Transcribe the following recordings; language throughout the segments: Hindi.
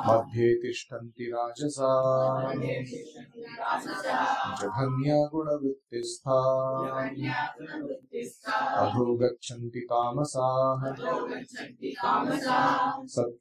मध्ये तिष्ठन्ति राजसा जघन्या गुणवृत्तिस्था अधो गच्छन्ति तामसाः सत्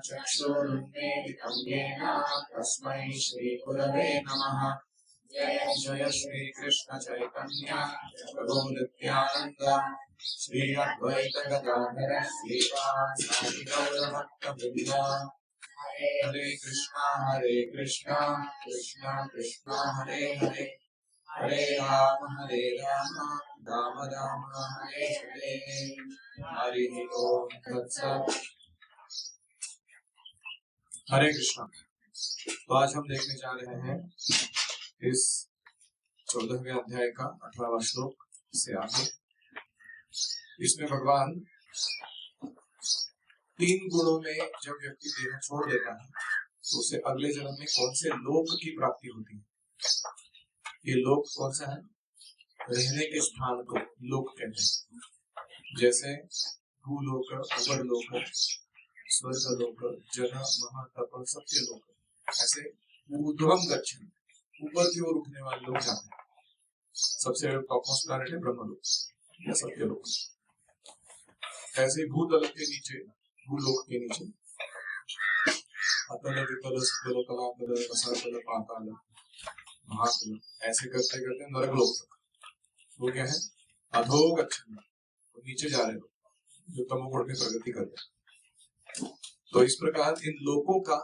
चक्षुरुन्मीलितं येन तस्मै श्रीगुरवे नमः। जय जय श्री कृष्ण चैतन्य प्रभु नित्यानंद श्री अद्वैत गदाधर श्रीवासादि गौरभक्तवृंद। हरे कृष्णा कृष्णा कृष्णा हरे हरे, हरे राम राम राम हरे हरे। हरि ओम तत्सत्। हरे कृष्णा। तो आज हम देखने जा रहे हैं इस 14वें अध्याय का 18वां श्लोक से आगे। इसमें भगवान 3 गुणों में जब व्यक्ति देह छोड़ देता है तो उसे अगले जन्म में कौन से लोक की प्राप्ति होती है। ये लोक कौन सा है? रहने के स्थान को लोक कहते हैं। जैसे भूलोक, अवरलोक, स्वर्गलोक, जन, महा, तप, सत्यलोक। ऐसे ऊर्ध्वम गच्छन्ति, ऊपर की ओर उठने वाले लोग जाते हैं। सबसे टॉपमोस्ट प्लैनेट है ब्रह्मलोक या सत्यलोक। ऐसे भूतल के नीचे, भूलोक के नीचे अतल, वितल, सुतल, तलातल, रसातल, पाताल, महातल, ऐसे करते करते नरकलोक तक। वो क्या है? अधो गच्छन्ति, तो नीचे जा रहे लोग जो तमोगुण में प्रगति कर रहे हैं। तो इस प्रकार इन लोकों का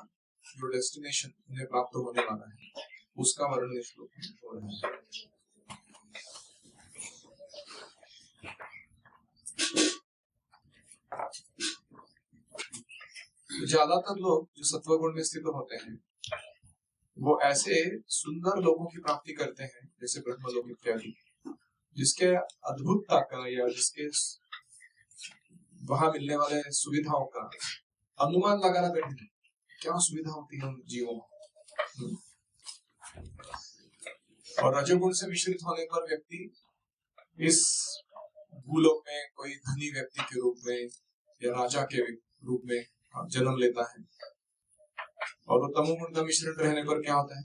जो डेस्टिनेशन उन्हें प्राप्त होने वाला है उसका वर्णन इस श्लोक में हो रहा है। ज्यादातर लोग जो सत्वगुण में स्थित होते हैं वो ऐसे सुंदर लोगों की प्राप्ति करते हैं जैसे ब्रह्मलोक इत्यादि, जिसके अद्भुतता का या जिसके वहां मिलने वाले सुविधाओं का अनुमान लगाना कठिन है। क्या सुविधा होती है उन जीवों में। और रजोगुण से मिश्रित होने पर व्यक्ति इस भूलोक में कोई धनी व्यक्ति के रूप में या राजा के रूप में जन्म लेता है। और वो तमोगुण का मिश्रण रहने पर क्या होता है?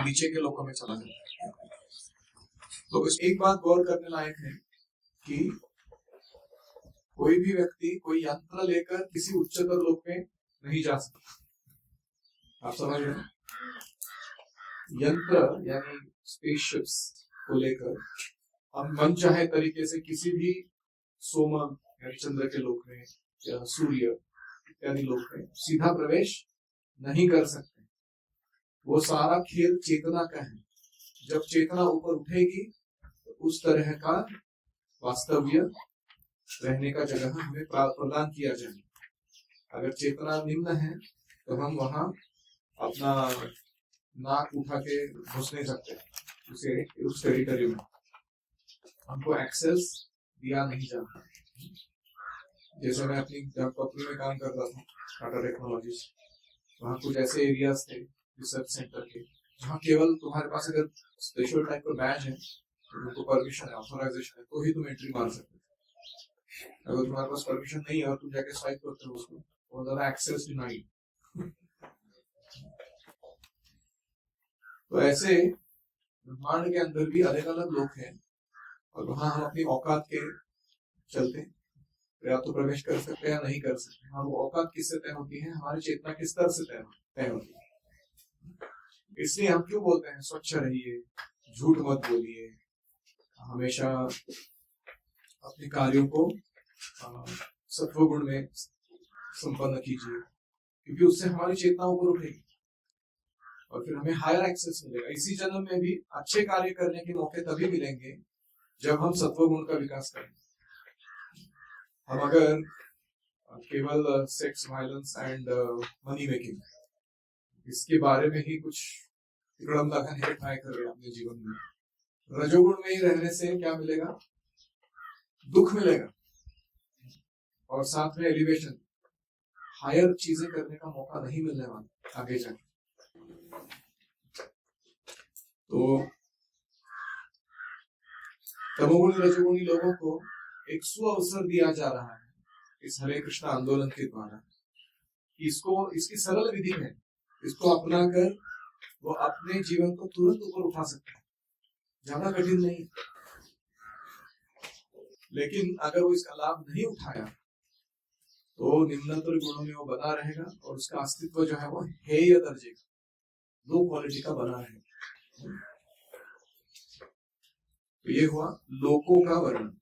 नीचे के लोकों में चला जाता है। तो इस एक बात गौर करने लायक है कि कोई भी व्यक्ति कोई यंत्र लेकर किसी उच्चतर लोक में नहीं जा सकता। आप समझ रहे हैं? यंत्र यानी स्पेसशिप्स को लेकर हम मन चाहे तरीके से किसी भी सोम यानी चंद्र के लोक में या सूर्य इत्यादि लोक में सीधा प्रवेश नहीं कर सकते। वो सारा खेल चेतना का है। जब चेतना ऊपर उठेगी तो उस तरह का वास्तव्य रहने का जगह हमें प्रदान किया जाए। अगर चेतना निम्न है तो हम वहां अपना नाक उठा के घुस नहीं सकते उस टेरिटरी में। हमको एक्सेस दिया नहीं जाता। जैसे मैं अपनी कंपनी में काम करता था टाटा टेक्नोलॉजीज, वहाँ कुछ ऐसे एरियाज थे रिसर्च सेंटर के जहाँ केवल तुम्हारे पास अगर स्पेशल टाइप का बैच है, तो तुमको परमिशन है, ऑथोराइजेशन है, तो ही तुम एंट्री मार सकते हो। अगर तुम्हारे पास परमिशन नहीं है और तुम जाके स्वाइप करते हो उसको, और ज्यादा एक्सेस डिनाइड। तो ऐसे ब्रह्मांड के अंदर भी अलग अलग लोग हैं, और वहां हम अपनी औकात के चलते या तो प्रवेश कर सकते हैं या नहीं कर सकते। हाँ, वो औकात किससे तय होती है? हमारी चेतना के स्तर से तय होती है। इसलिए हम क्यों बोलते हैं स्वच्छ रहिए, झूठ मत बोलिए, हमेशा अपने कार्यों को सत्वगुण में संपन्न कीजिए, क्योंकि उससे हमारी चेतना ऊपर उठेगी और फिर हमें हायर एक्सेस मिलेगा। इसी जन्म में भी अच्छे कार्य करने के मौके तभी मिलेंगे जब हम सत्वगुण का विकास करें। हम अगर केवल sex, violence and money making, इसके बारे में ही कुछ तिकड़म लगन है ट्राई कर रहे हैं अपने जीवन में, रजोगुण में ही रहने से क्या मिलेगा? दुख मिलेगा, और साथ में एलिवेशन, हायर चीजें करने का मौका नहीं मिलने वाला आगे जाके। तो तमोगुणी रजोगुणी लोगों को एक सुअवसर दिया जा रहा है इस हरे कृष्ण आंदोलन के द्वारा। इसकी सरल विधि है, इसको अपनाकर वो अपने जीवन को तुरंत ऊपर उठा सकते हैं, ज्यादा कठिन नहीं। लेकिन अगर वो इसका लाभ नहीं उठाया तो निम्नतर गुणों में वो बना रहेगा, और उसका अस्तित्व जो है वो हेय दर्जे का, लो क्वालिटी का बना रहेगा। तो ये हुआ लोकों का वर्णन।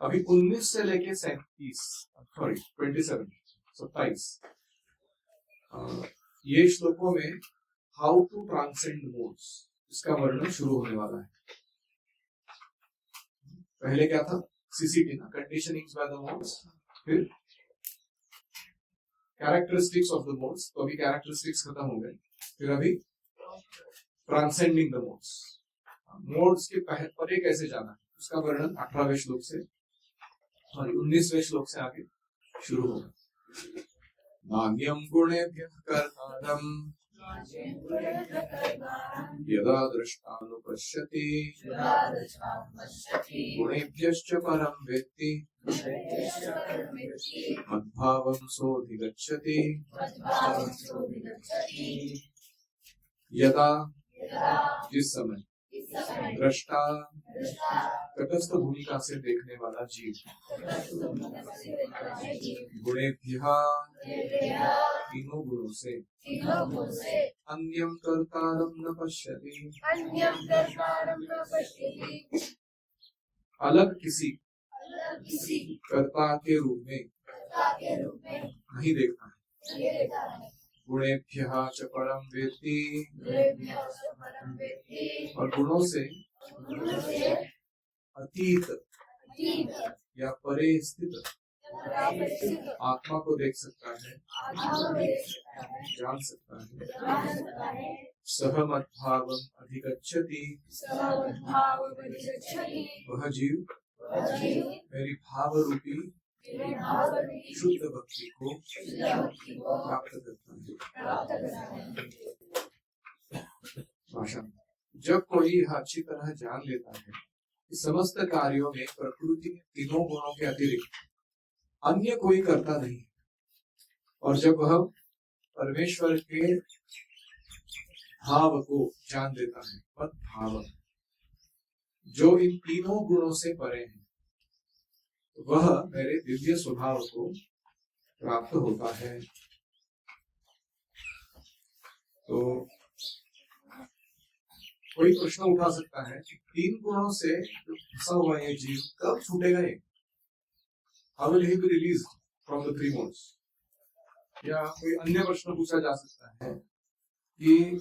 अभी 19 से लेके 27 ये श्लोकों में हाउ टू ट्रांसेंड मोड्स, इसका वर्णन शुरू होने वाला है। पहले क्या था? सीसीटी ना, कंडीशनिंग्स बाय द मोड्स, फिर कैरेक्टरिस्टिक्स ऑफ द मोड्स, तो अभी कैरेक्टरिस्टिक्स खत्म हो गए, फिर अभी ट्रांसेंडिंग द मोड्स, मोड्स के परे कैसे जाना, उसका वर्णन 18वें श्लोक से, सॉरी 19वें श्लोक से आगे शुरू होगा। नान्यं गुणेभ्यः कर्तारं यदा दृष्टानुपश्यति गुणेभ्यश्च परं वेत्ति मद्भावं सोऽधिगच्छति। यदा, जिस समय, दृष्टा, तटस्थ भूमिका से देखने वाला जीव, गुणेभ्यः, तीनों गुणों से, अन्यं कर्तारं न पश्यति, अलग किसी कर्ता के रूप में नहीं देखता है। गुणेभ्यः च परं वेत्ति, और गुणों से अतीत या परे स्थित आत्मा को देख सकता है, जान सकता है। सह मद्भावम् अधिगच्छति, वह जीव मेरी भाव रूपी शुद्ध भक्ति को प्राप्त करता है। जब कोई यह अच्छी तरह जान लेता है कि समस्त कार्यों में प्रकृति के तीनों गुणों के अतिरिक्त अन्य कोई करता नहीं, और जब वह परमेश्वर के भाव को जान लेता है, मत भाव, जो इन तीनों गुणों से परे है, वह मेरे दिव्य स्वभाव को प्राप्त होता है। तो कोई प्रश्न उठा सकता है कि तीन गुणों से जो फंसा हुआ ये जीव कब छूटेगा? ये how will he be release from the three modes? या कोई अन्य प्रश्न पूछा जा सकता है कि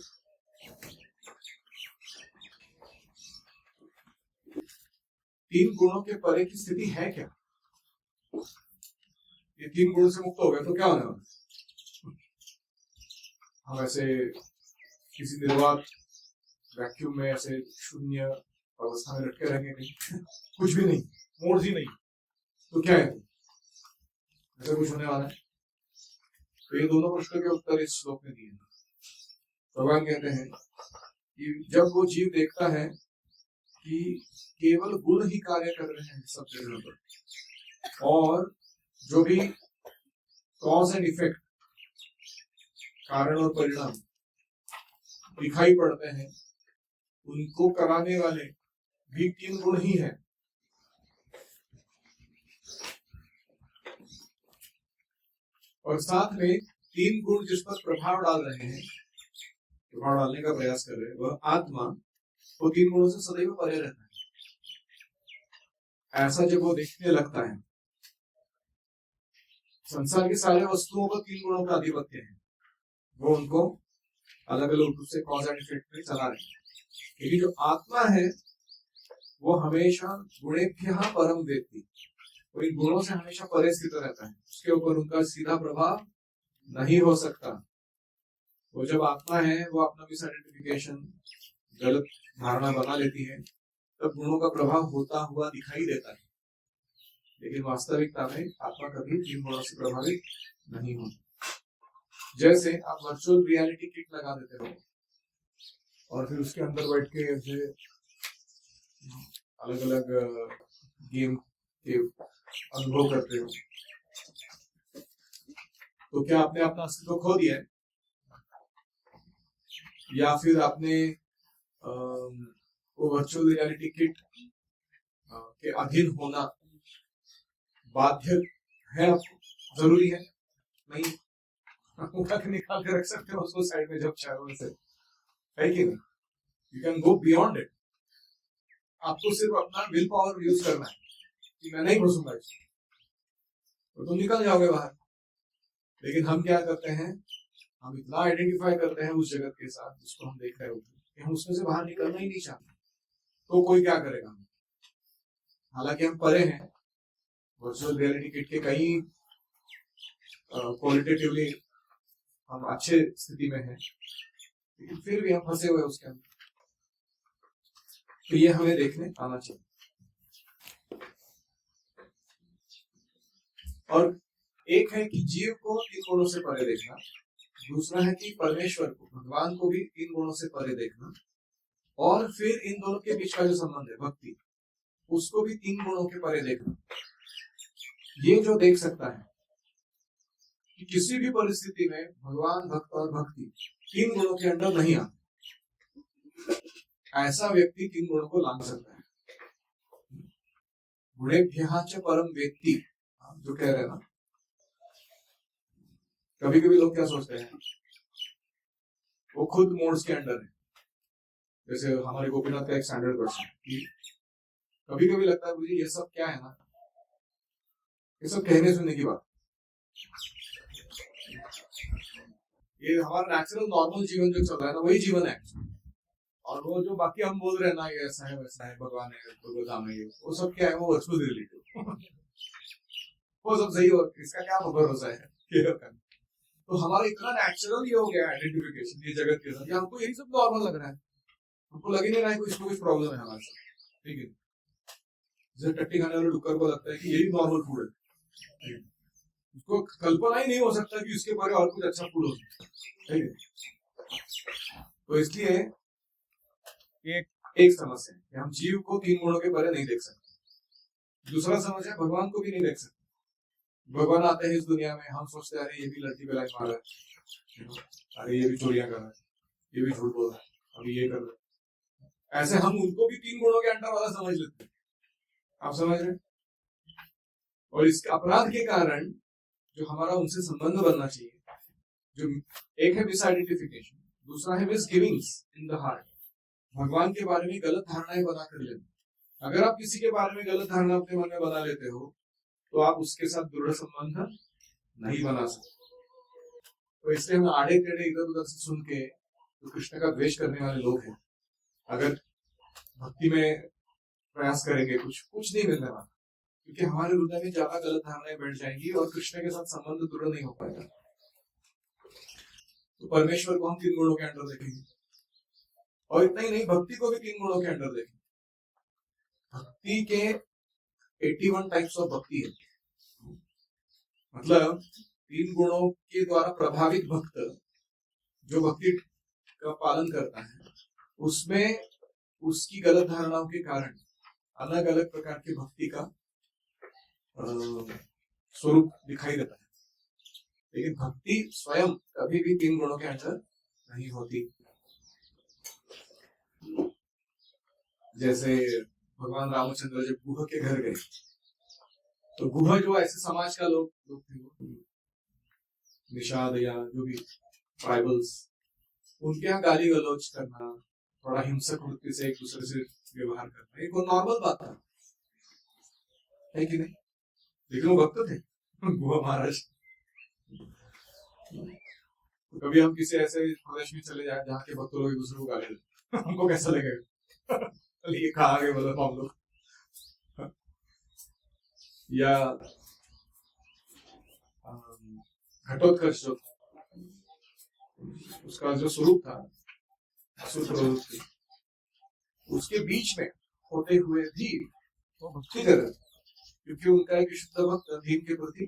तीन गुणों के परे की स्थिति है क्या? ये 3 गुण से मुक्त हो गए तो क्या होने वाला? हम ऐसे किसी निर्वात वैक्यूम में ऐसे शून्य अवस्था में लटके रहेंगे नहीं कुछ भी नहीं, मोड्स ही नहीं, तो क्या है? ऐसा कुछ होने वाला है? तो ये दोनों प्रश्नों के उत्तर इस श्लोक में दिए हैं। भगवान कहते हैं कि जब वो जीव देखता है कि केवल गुण ही कार्य कर रहे हैं सब जगह पर, और जो भी कॉज एंड इफेक्ट, कारण और परिणाम दिखाई पड़ते हैं, उनको कराने वाले भी 3 गुण ही हैं। और साथ में 3 गुण जिस पर प्रभाव डाल रहे हैं, प्रभाव डालने का प्रयास कर रहे हैं, वह आत्मा, वो 3 गुणों से सदैव परे रहता है। ऐसा जब वो देखने लगता है, संसार की सारे वस्तुओं पर 3 गुणों का आधिपत्य है, वो उनको अलग अलग रूप से कॉज एंड इफेक्ट में चला रहे हैं। लेकिन जो आत्मा है वो हमेशा गुणेभ्यः परम वेत्ति, वो इन गुणों से हमेशा परे स्थित रहता है, उसके ऊपर उनका सीधा प्रभाव नहीं हो सकता। वो जब आत्मा है वो अपना मिस आइडेंटिफिकेशन, गलत धारणा बना लेती है, तब गुणों का प्रभाव होता हुआ दिखाई देता है। लेकिन वास्तविकता में आत्मा कभी 3 गुणों से प्रभावित नहीं होती। जैसे आप वर्चुअल रियलिटी किट लगा देते हो और फिर उसके अंदर बैठ के ऐसे अलग अलग गेम के अनुभव करते हो, तो क्या आपने अपना अस्तित्व खो दिया है? या फिर आपने वो वर्चुअल रियलिटी किट के अधीन होना बाध्य है आपको? जरूरी है? नहीं, उठा के निकाल के रख सकते हो उसको साइड में जब चाहो वैसे, है कि नहीं? You can go beyond it. आपको सिर्फ अपना विल पावर यूज करना है कि मैं नहीं घुसूंगा इसमें, तो तुम निकल जाओगे बाहर। लेकिन हम क्या करते हैं, हम इतना आइडेंटिफाई करते हैं उस जगत के साथ जिसको हम देख रहे होते हैं कि हम उसमें से बाहर निकलना ही नहीं चाहते। तो कोई क्या करेगा? हालांकि हम परे हैं, वर्चुअल रियलिटी किट के कई क्वालिटेटिवली हम अच्छे स्थिति में हैं, लेकिन फिर भी हम फंसे हुए उसके अंदर। तो ये हमें देखने आना चाहिए। और एक है कि जीव को 3 गुणों से परे देखना, दूसरा है कि परमेश्वर को, भगवान को भी 3 गुणों से परे देखना, और फिर इन दोनों के बीच का जो संबंध है भक्ति, उसको भी 3 गुणों के परे देखना। ये जो देख सकता है कि किसी भी परिस्थिति में भगवान, भक्त और भक्ति 3 गुणों के अंदर नहीं आते, ऐसा व्यक्ति 3 गुणों को लांघ सकता है। गुणेभ्यः च परम वेत्ति जो कह रहे हैं ना, कभी कभी लोग क्या सोचते हैं, वो खुद मोड्स के अंडर है। जैसे हमारे गोपीनाथ का एक स्टैंडर्ड क्वेश्चन, कभी कभी लगता है मुझे ये सब क्या है ना, ये सब कहने सुनने की बात, ये हमारा नेचुरल नॉर्मल जीवन जो चल रहा है ना, वही जीवन है। और वो जो बाकी हम बोल रहे हैं ना, ये ऐसा है वैसा है, भगवान है, भगवान है, वो सब क्या है, वो वर्चुअल रियलिटी वो सब सही हो, इसका क्या भरोसा है। तो हमारा इतना नेचुरल ये हो गया आइडेंटिफिकेशन ये जगत के साथ, कि हमको यही सब नॉर्मल लग रहा है, हमको लग ही नहीं रहा है कोई कुछ प्रॉब्लम है हमारे साथ। ठीक है, जैसे टट्टी खाने वाले डुक्कर को लगता है कि यही नॉर्मल फूड है, उसको कल्पना ही नहीं हो सकता कि उसके बारे और कुछ अच्छा फूड हो। ठीक है, तो इसलिए एक समस्या है कि हम जीव को 3 गुणों के परे नहीं देख सकते। दूसरा समस्या, भगवान को भी नहीं देख सकते। भगवान आते हैं इस दुनिया में, हम सोचते हैं अरे ये भी लड़की पे लाइन मार रहा है, अरे ये भी चोरियां कर रहा है, ये भी झूठ बोल रहा है, अभी ये कर रहा है, ऐसे हम उनको भी 3 गुणों के अंडर वाला समझ लेते हैं। आप समझ रहे? और इस अपराध के कारण जो हमारा उनसे संबंध बनना चाहिए, जो एक है मिस आइडेंटिफिकेशन, दूसरा है मिस गिविंग्स इन द हार्ट, भगवान के बारे में गलत धारणाएं बना कर लेना। अगर आप किसी के बारे में गलत धारणा अपने मन में बना लेते हो, तो आप उसके साथ दृढ़ संबंध नहीं बना सकते। तो इसलिए हम आड़े टेढ़े इधर उधर से सुन के तो कृष्ण का द्वेष करने वाले लोग हैं, अगर भक्ति में प्रयास करेंगे कुछ नहीं मिलने वाला। क्योंकि हमारे हृदय में ज्यादा गलत धारणाएं बैठ जाएंगी और कृष्ण के साथ संबंध दृढ़ नहीं हो पाएगा। तो परमेश्वर को हम 3 गुणों के अंदर देखेंगे, और इतना ही नहीं, भक्ति को भी 3 गुणों के अंदर देखेंगे। भक्ति के 81 टाइप्स ऑफ भक्ति है, मतलब 3 गुणों के द्वारा प्रभावित भक्त जो भक्ति का पालन करता है, उसमें उसकी गलत धारणाओं के कारण अलग अलग प्रकार की भक्ति का स्वरूप दिखाई देता है। लेकिन भक्ति स्वयं कभी भी 3 गुणों के अंदर नहीं होती। जैसे भगवान रामचंद्र जब गुह के घर गए, तो गुह जो ऐसे समाज का लोग थे, निषाद या जो भी ट्राइबल्स, उनके यहाँ गाली गलौज करना, थोड़ा हिंसक वृत्ति से एक दूसरे से व्यवहार करना, एक नॉर्मल बात था, है कि नहीं? लेकिन वो भक्त थे गुहा महाराज। तो कभी हम किसी ऐसे प्रदेश में चले जाए जहाँ के भक्त लोग एक दूसरे को गाली देते, हमको कैसा लगेगा? ये कहा गए मतलब हम लोग। या घटोत्कच जो उसका जो स्वरूप था, प्रवृत्ति, उसके बीच में होते हुए भी वो भक्ति कर रहे, क्योंकि उनका एक शुद्ध भक्त भीम के प्रति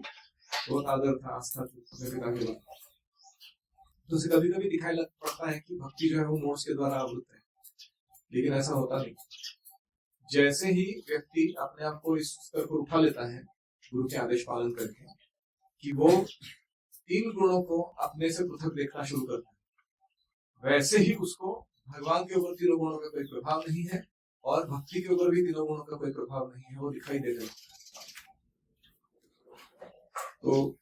बहुत आदर था, आस्था थी अपने पिता के बाद। तो उसे कभी कभी दिखाई पड़ता है कि भक्ति जो है वो मोड्स के द्वारा आवृत है, लेकिन ऐसा होता नहीं। जैसे ही व्यक्ति अपने आप को इस स्तर पर उठा लेता है गुरु के आदेश पालन करके, कि वो 3 गुणों को अपने से पृथक देखना शुरू करता है, वैसे ही उसको भगवान के ऊपर 3 गुणों का कोई प्रभाव नहीं है और भक्ति के ऊपर भी 3 गुणों का कोई प्रभाव नहीं है, वो दिखाई दे जाता है। तो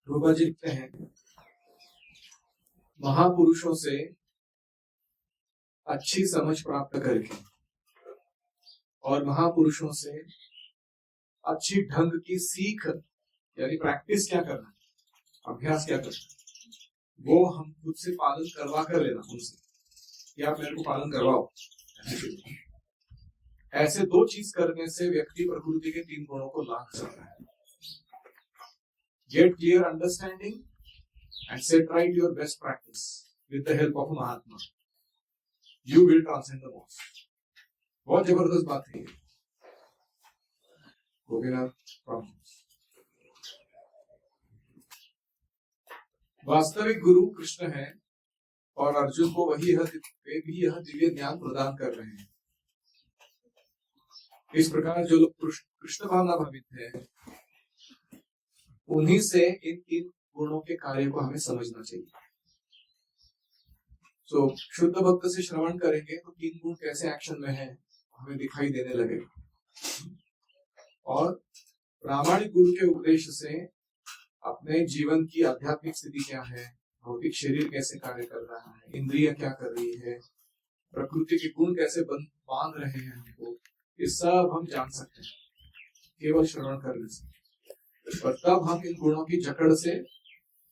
रूपा जी लिखते हैं, महापुरुषों से अच्छी समझ प्राप्त करके और महापुरुषों से अच्छी ढंग की सीख, यानी प्रैक्टिस क्या करना, अभ्यास क्या करना, वो हम खुद से पालन करवा कर लेना उनसे, कि आप मेरे को पालन करवाओ। ऐसे 2 चीज करने से व्यक्ति प्रकृति के 3 गुणों को लाभ सकता है। Get clear understanding and set right your best practice with the help of a Mahatma. You will transcend the boss. बहुत जबरदस्त बात है ये। वास्तविक गुरु कृष्ण है और अर्जुन को वे भी यह दिव्य ज्ञान प्रदान कर रहे हैं। इस प्रकार जो लोग कृष्ण भावना भावित है, उन्हीं से इन 3 गुणों के कार्य को हमें समझना चाहिए। शुद्ध भक्त से श्रवण करेंगे तो 3 गुण कैसे एक्शन में है हमें दिखाई देने लगेगा, और प्रामाणिक गुरु के उपदेश से अपने जीवन की आध्यात्मिक स्थिति क्या है, भौतिक शरीर कैसे कार्य कर रहा है, इंद्रिय क्या कर रही है, प्रकृति के गुण कैसे बांध रहे हैं हमको, ये सब हम जान सकते हैं केवल श्रवण करने से। और तब हम इन गुणों की जकड़ से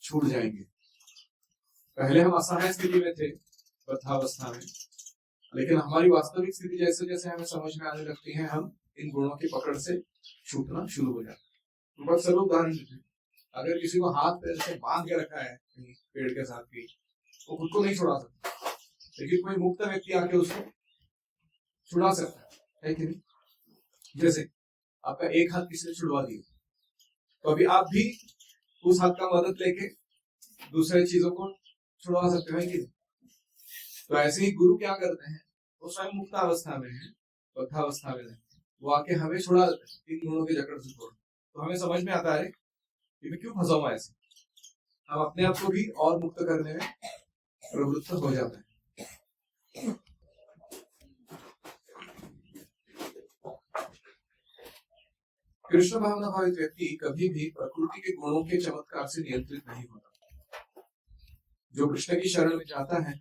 छूट जाएंगे। पहले हम असहाय स्थिति में थे, वृद्धावस्था में, लेकिन हमारी वास्तविक स्थिति जैसे जैसे हमें समझ में आने लगती है, हम इन गुणों की पकड़ से छूटना शुरू हो जाता है। बहुत सरल उदाहरण देते हैं, अगर किसी को हाथ पैर से बांध के रखा है पेड़ के साथ भी, वो खुद को नहीं छुड़ा सकता, लेकिन कोई मुक्त व्यक्ति आके उसको छुड़ा सकता है कि नहीं? जैसे आपका एक हाथ किसी ने छुड़वा दिया, तो अभी आप भी उस हाथ का मदद लेके दूसरे चीजों को छुड़वा सकते हो कि नहीं? तो ऐसे ही गुरु क्या करते हैं, वो स्वयं मुक्त अवस्था में है, बद्धावस्था में नहीं, वो आके हमें छुड़ा देते हैं 3 गुणों की जकड़ से छोड़। तो हमें समझ में आता है कि मैं क्यों फंसा हुआ ऐसे, हम अपने आप को भी और मुक्त करने में प्रवृत्त हो जाते हैं। कृष्ण भावना भावित व्यक्ति कभी भी प्रकृति के गुणों के चमत्कार से नियंत्रित नहीं होता। जो कृष्ण की शरण में जाता है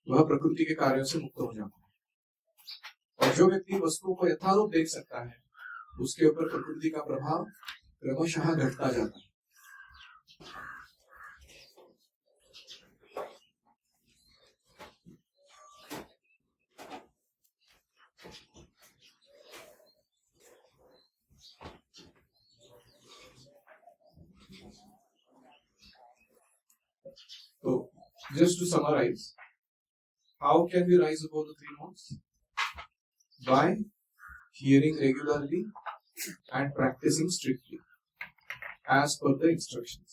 वह प्रकृति के कार्यों से मुक्त हो जाता है, और जो व्यक्ति वस्तुओं को यथारूप देख सकता है उसके ऊपर प्रकृति का प्रभाव क्रमशः घटता जाता है। तो just to summarize, how can we rise above the three modes? By hearing regularly and practicing strictly as per the instructions.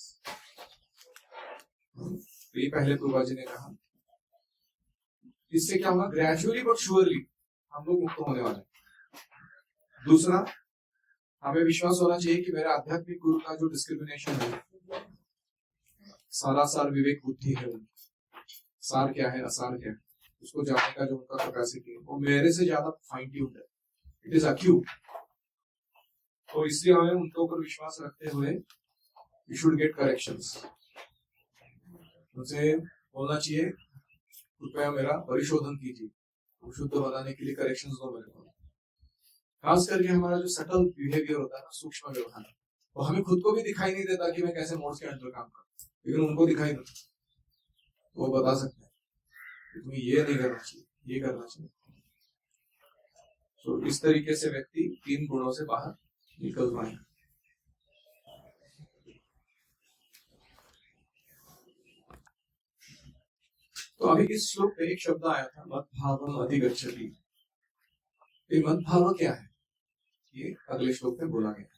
तो ये पहले प्रभुपा जी ने कहा। इससे क्या होगा? ग्रेजुअली बट श्योरली हम लोग मुक्त होने वाले हैं। दूसरा, हमें विश्वास होना चाहिए कि मेरा आध्यात्मिक गुरु का जो डिस्क्रिमिनेशन है, सार विवेक बुद्धि है, सार क्या है असार क्या है, उसको जानने का जो उनका कैपेसिटी है वो मेरे से ज्यादा फाइन ट्यून्ड है, इट इज अक्यूट। तो इसलिए हमें उनके ऊपर विश्वास रखते हुए वी शुड गेट करेक्शंस। उनसे बोलना चाहिए कृपया मेरा परिशोधन कीजिए, शुद्ध बनाने के लिए करेक्शंस दो मेरे को। खास करके हमारा जो सटल बिहेवियर होता है ना, सूक्ष्म व्यवहार, वो हमें खुद को भी दिखाई नहीं देता कि मैं कैसे मोड्स के अंदर काम करता हूँ, लेकिन उनको दिखाई देता, वो बता सकते हैं कि तुम्हें ये नहीं करना चाहिए, ये करना चाहिए। तो इस तरीके से व्यक्ति 3 गुणों से बाहर निकल पाए। तो अभी इस श्लोक में एक शब्द आया था, मद्भावम अधिगच्छति। ये मद्भाव क्या है? ये अगले श्लोक में बोला गया।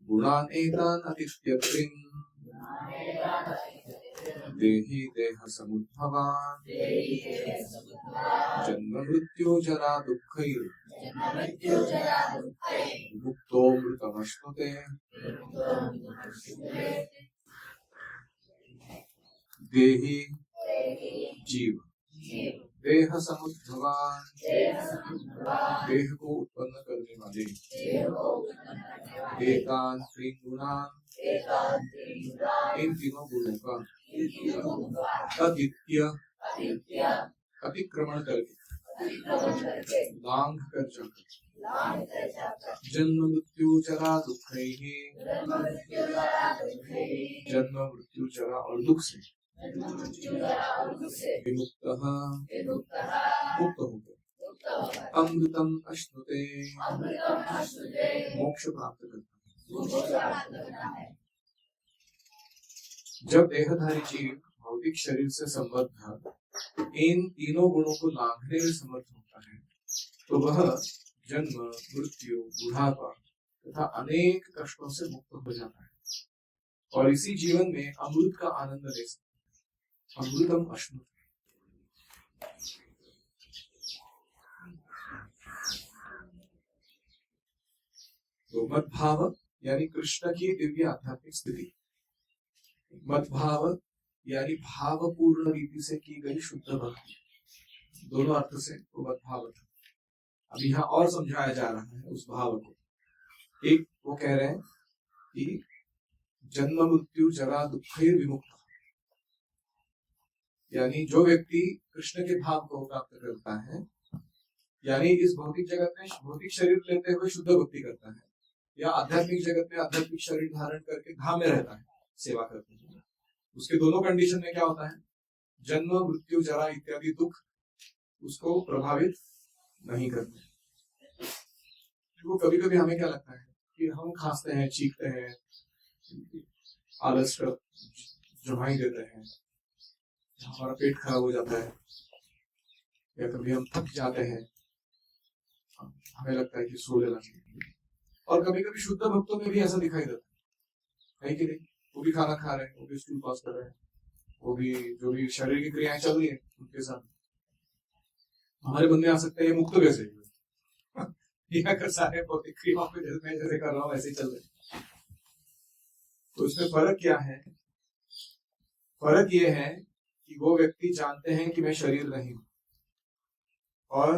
गुणान एतान अतित्यत्रिन देहि देह समुद्भवान जन्म मृत्यु जरा दुःखैर् मुक्तो मृतमश्नुते। देहि जीव, देह समुद्भवान, देह को उत्पन्न करने वाले, एतान 3 गुणान, इन तीनों गुणों का अद्वितीय अतिक्रमण करके, लांघ कर जाकर, जन्म मृत्यु जरा दुःखैः, जन्म मृत्यु जरा और दुख से विमुक्तः, मुक्त होकर, अमृतम अश्नुते, मोक्ष प्राप्त करता है। जब देहधारी जीव भौतिक शरीर से संबद्ध इन तीनों गुणों को लांघने में समर्थ होता है, तो वह जन्म मृत्यु बुढ़ापा तथा अनेक कष्टों से मुक्त हो जाता है और इसी जीवन में अमृत का आनंद ले सकता है। अमृतम अश्नुते। तो मद्भाव यानी कृष्ण की दिव्य आध्यात्मिक स्थिति, मद्भाव यानी भावपूर्ण रीति से की गई शुद्ध भक्ति, दोनों अर्थ से वो मद्भाव था। अब यहाँ और समझाया जा रहा है उस भाव को। एक वो कह रहे हैं कि जन्म मृत्यु जरा दुःखैर् विमुक्त, यानी जो व्यक्ति कृष्ण के भाव को प्राप्त करता है, यानी इस भौतिक जगत में भौतिक शरीर लेते हुए शुद्ध भक्ति करता है, या आध्यात्मिक जगत में आध्यात्मिक शरीर धारण करके धाम में रहता है, सेवा करते हैं, उसके दोनों कंडीशन में क्या होता है? जन्म मृत्यु जरा इत्यादि दुख उसको प्रभावित नहीं करते। तो कभी कभी हमें क्या लगता है कि हम खांसते हैं, चीखते हैं, आलस कर जुबाई देते हैं, हमारा पेट खराब हो जाता है, या कभी हम थक जाते हैं, हमें लगता है कि सो लेना चाहिए। और कभी कभी शुद्ध भक्तों में भी ऐसा दिखाई देता है कि नहीं, वो भी खाना खा रहे हैं, वो भी स्कूल पास कर रहे हैं, वो भी जो भी शरीर की क्रियाएं चल रही है उनके साथ। हमारे मन में आ सकता है ये मुक्त कैसे अगर सारे भौतिक क्रियाओं पे जैसे कर रहा हूँ वैसे ही चल रहे। तो इसमें फर्क क्या है? फर्क ये है कि वो व्यक्ति जानते हैं कि मैं शरीर नहीं हूं और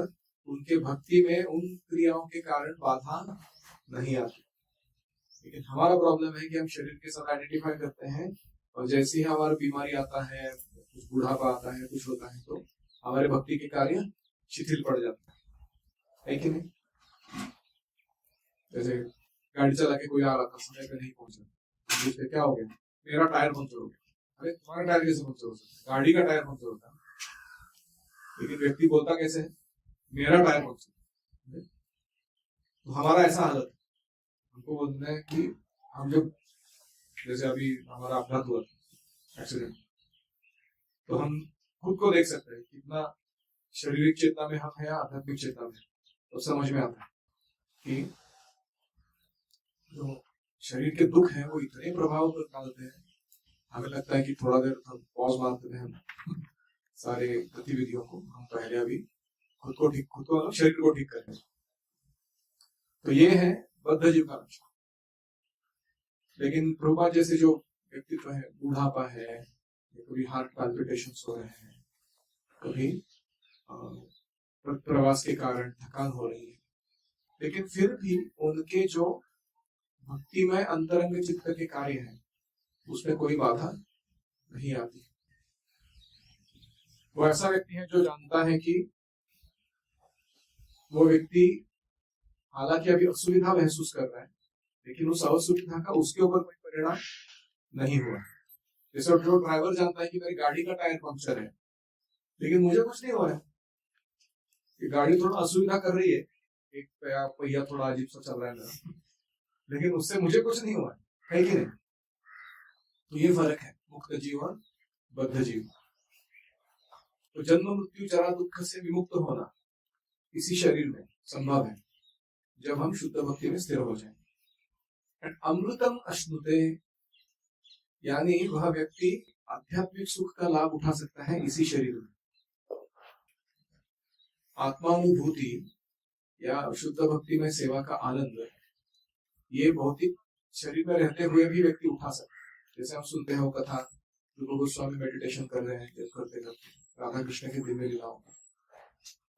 उनके भक्ति में उन क्रियाओं के कारण बाधा नहीं आती। लेकिन हमारा प्रॉब्लम है कि हम शरीर के साथ आइडेंटिफाई करते हैं और जैसे ही हमारा बीमारी आता है, कुछ बुढ़ापा आता है, कुछ होता है, तो हमारे भक्ति के कार्य शिथिल पड़ जाते है कि नहीं? जैसे गाड़ी चला के कोई आ रहा था, समय पे नहीं पहुंचा, तो क्या हो गया? मेरा टायर पंचर हो गया। अरे तुम्हारा टायर कैसे पंचर हो सकता है? गाड़ी का टायर पंचर होता है, लेकिन व्यक्ति बोलता कैसे है? मेरा टायर पंचर। तो हमारा ऐसा हालत है, हमको बोलना है कि हम जब जैसे अभी हमारा अपघात हुआ, एक्सीडेंट, तो हम खुद को देख सकते हैं कितना शारीरिक चेतना में हम है या आध्यात्मिक चेतना में, तो समझ में आता है कि जो शरीर के दुख हैं वो इतने प्रभाव पर डालते हैं, हमें लगता है कि थोड़ा देर हम पॉज मारते हैं हम सारे गतिविधियों को, हम पहले अभी खुद को मतलब शरीर को ठीक करें। तो ये है बद्ध जीव का लक्षण। लेकिन प्रभुपाद जैसे जो व्यक्तित्व है, बुढ़ापा है, कभी हार्ट पाल्पिटेशन हो रहे हैं, कभी प्रवास के कारण थकान हो रही है, लेकिन फिर भी उनके जो भक्तिमय अंतरंग चित्त के कार्य हैं उसमें कोई बाधा नहीं आती। वो ऐसा व्यक्ति है जो जानता है कि वो व्यक्ति हालांकि अभी असुविधा महसूस कर रहा है, लेकिन उस असुविधा का उसके ऊपर कोई परिणाम नहीं हुआ। जैसे जो ड्राइवर जानता है कि मेरी गाड़ी का टायर पंक्चर है, लेकिन मुझे कुछ नहीं हो रहा है, ये गाड़ी थोड़ा असुविधा कर रही है, एक पहिया थोड़ा अजीब सा चल रहा है मेरा, लेकिन उससे मुझे कुछ नहीं हुआ है कि नहीं। तो ये फर्क है मुक्त जीव और बद्ध जीव। तो जन्म मृत्यु जरा दुख से विमुक्त होना इसी शरीर में संभव है जब हम शुद्ध भक्ति में स्थिर हो जाएं। अमृतम अश्नुते, यानी वह व्यक्ति आध्यात्मिक सुख का लाभ उठा सकता है इसी शरीर में। आत्मानुभूति या शुद्ध भक्ति में सेवा का आनंद ये भौतिक शरीर में रहते हुए भी व्यक्ति उठा सकता है। जैसे हम सुनते हैं वो कथा, रूप गोस्वामी मेडिटेशन कर रहे हैं, जब करते करते राधा कृष्ण के दिव्य लीलाओं,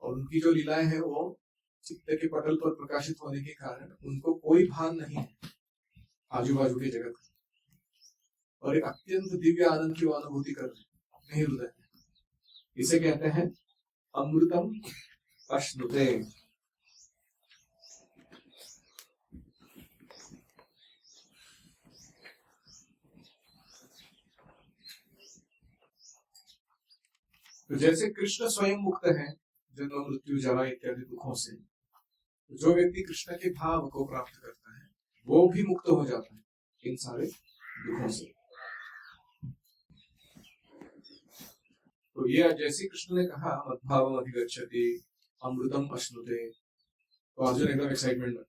और उनकी जो लीलाएं हैं वो चित्त के पटल पर प्रकाशित होने के कारण उनको कोई भान नहीं है आजू बाजू के जगत, और एक अत्यंत दिव्य आनंद की अनुभूति कर रहे हैं अपने हृदय। इसे कहते हैं अमृतम अश्नुते। तो जैसे कृष्ण स्वयं मुक्त है जन्म मृत्यु जरा इत्यादि दुखों से, तो जो व्यक्ति कृष्ण के भाव को प्राप्त करता है वो भी मुक्त हो जाता है इन सारे दुखों से। तो ये जैसे कृष्ण ने कहा मद्भावम अधिगच्छति अमृतम अश्नुते, तो अर्जुन एकदम एक्साइटमेंट में,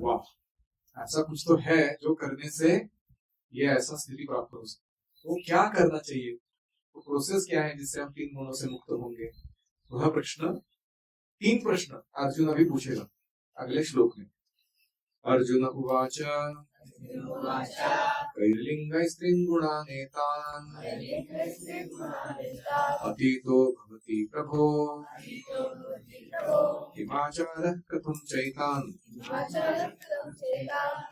वाह ऐसा कुछ तो है जो करने से ये ऐसा स्थिति प्राप्त हो सकती। वो क्या करना चाहिए, वो प्रोसेस क्या है जिससे हम 3 गुणों से मुक्त होंगे, वह प्रश्न 3 प्रश्न अर्जुन अभी पूछेगा अगले श्लोक में। अर्जुन उवाच कैर्लिङ्गैस्त्रीन् गुणानेतान् अतीतो भवति प्रभो किमाचारः कथं चैतान्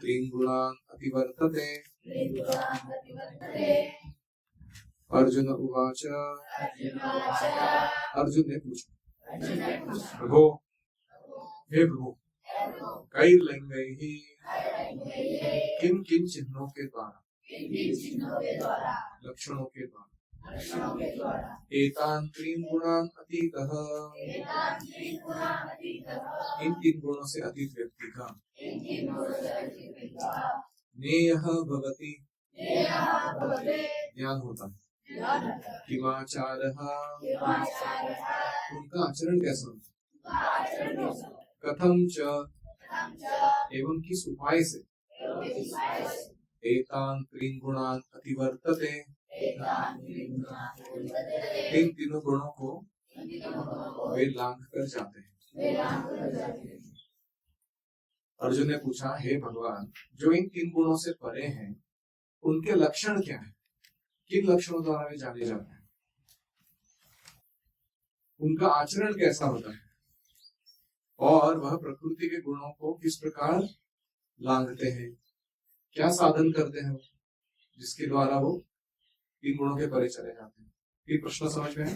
त्रीन् गुणान् अतिवर्तते। अर्जुन उवाच, अर्जुन ने पूछा प्रभो, हे प्रभु, कैर्लिङ्गैः किन किन चिन्हों के द्वारा, लक्षणों के द्वारा, एतान् त्रीन् गुणान् अतीतः, इन 3 गुणों से अतीत व्यक्ति का नेयः भवति, ज्ञान होता है। किमाचारः, उनका आचरण कैसा होता है। कथं च, एवं किस उपाय से। एतान् त्रीन् गुणान् अतिवर्तते, इन 3 गुणों को वे लांघ कर जाते हैं। अर्जुन ने पूछा, हे भगवान, जो इन 3 गुणों से परे हैं उनके लक्षण क्या हैं, किन लक्षणों द्वारा वे जाने जाते हैं, उनका आचरण कैसा होता है, और वह प्रकृति के गुणों को किस प्रकार लांघते हैं, क्या साधन करते हैं जिसके द्वारा वो 3 गुणों के परे चले जाते हैं। ये प्रश्न समझ में है।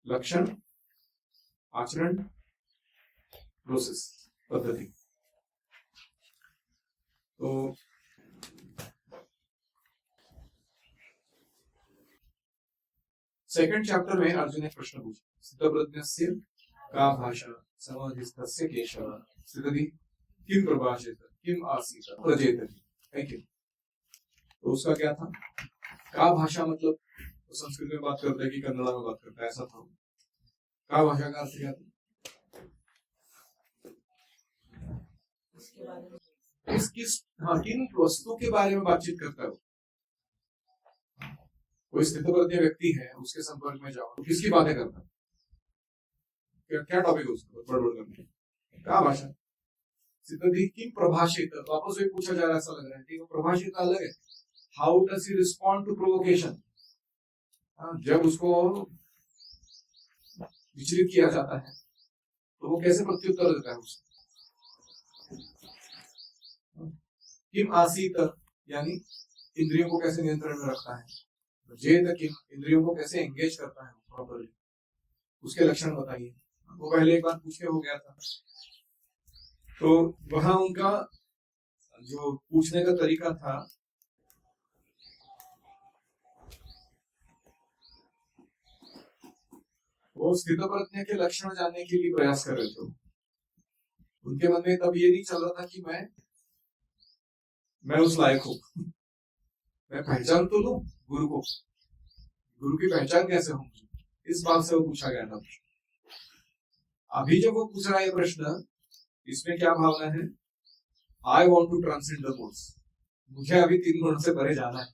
लक्षण, आचरण, प्रोसेस, पद्धति। तो सेकंड चैप्टर में अर्जुन ने प्रश्न पूछा, स्थितप्रज्ञस्य का भाषा समाधिस्थस्य केशव स्थिति किम प्रभाषेत किम आसीत प्रजेत। Thank you. तो उसका क्या था, का भाषा मतलब तो संस्कृत में बात करता है कि कन्नड़ा में बात करता है, ऐसा था। क्या भाषा का अर्थ क्या था? किन वस्तु के बारे में बातचीत करता है वो? कोई स्थितप्रज्ञ व्यक्ति है, उसके संपर्क में जाओ तो किसकी बातें करता है? क्या टॉपिक है उसका? बड़बड़ करने क्या भाषा? सिद्धि किम प्रभाषित, वापस वही पूछा जा रहा है, ऐसा लग रहा है कि प्रभाषित अलग है। How does he respond to provocation? जब उसको विचलित किया जाता है तो वो कैसे प्रत्युत्तर देता है उसको? किम आसीत, यानी इंद्रियों को कैसे नियंत्रण में रखता है। जेत किम, इंद्रियों को कैसे एंगेज करता है प्रॉपर्ली, उसके लक्षण बताइए। वो पहले एक बार पूछ के हो गया था, तो वहां उनका जो पूछने का तरीका था वो स्थितप्रज्ञ के लक्षण जानने के लिए प्रयास कर रहे थे। उनके मन में तब ये नहीं चल रहा था कि मैं उस लायक हूं, मैं पहचान तो लूं गुरु को, गुरु की पहचान कैसे हो, इस बात से वो पूछा गया था। अभी जब वो पूछ रहा है प्रश्न, इसमें क्या भावना है? I want to transcend the modes, मुझे अभी 3 गुणों से परे जाना है,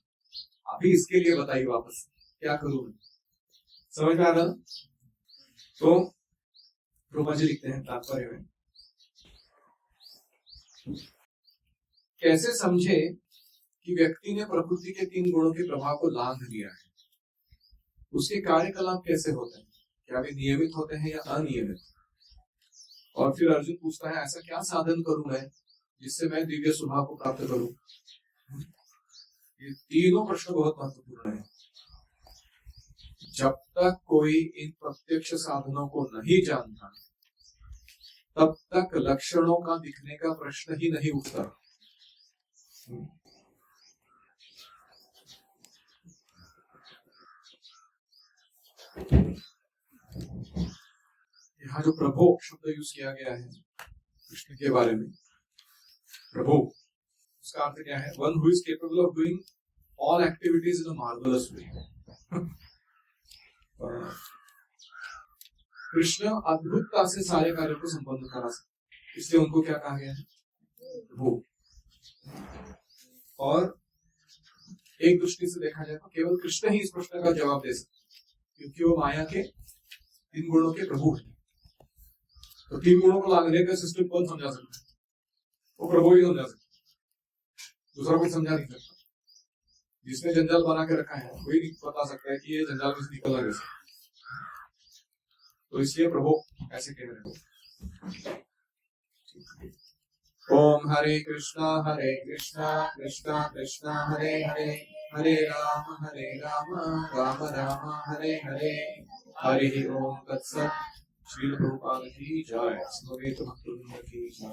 अभी इसके लिए बताइए वापस क्या करूं मैं। समझ में आ रहा? तो रूपा जी लिखते हैं तात्पर्य में, कैसे समझे कि व्यक्ति ने प्रकृति के 3 गुणों के प्रभाव को लांघ लिया है, उसके कार्यकलाप कैसे होते हैं, क्या वे नियमित होते हैं या अनियमित। और फिर अर्जुन पूछता है ऐसा क्या साधन करूं मैं जिससे मैं दिव्य स्वभाव को प्राप्त करूं। ये तीनों प्रश्न बहुत महत्वपूर्ण है। जब तक कोई इन प्रत्यक्ष साधनों को नहीं जानता तब तक लक्षणों का दिखने का प्रश्न ही नहीं उठता। यहाँ जो प्रभो शब्द यूज किया गया है कृष्ण के बारे में, प्रभो, उसका अर्थ क्या है? One who is capable of doing all activities in a marvellous way. Krishna अद्भुतता से सारे कार्यों को संपन्न करा सकते, इसलिए उनको क्या कहा गया है? प्रभु। और एक दृष्टि से देखा जाए तो केवल कृष्ण ही इस प्रश्न का जवाब दे सकते, क्योंकि वो माया के 3 गुणों के प्रभु हैं। तो 3 गुणों को लांघने का सिस्टम कौन समझा सकता है? वो प्रभु ही समझा सकता, दूसरा कोई समझा नहीं सकता। जिसने जंजाल बना के रखा है वही नहीं बता सकता है कि ये जंजाल में से निकलना कैसे। तो इसलिए प्रभु ऐसे कह रहे हैं। ओम हरे कृष्णा कृष्णा कृष्णा हरे हरे, हरे राम राम राम हरे हरे, हरि ओम तत्सत्। श्री प्रभुपाद की जय। समवेत भक्तवृंद की जय।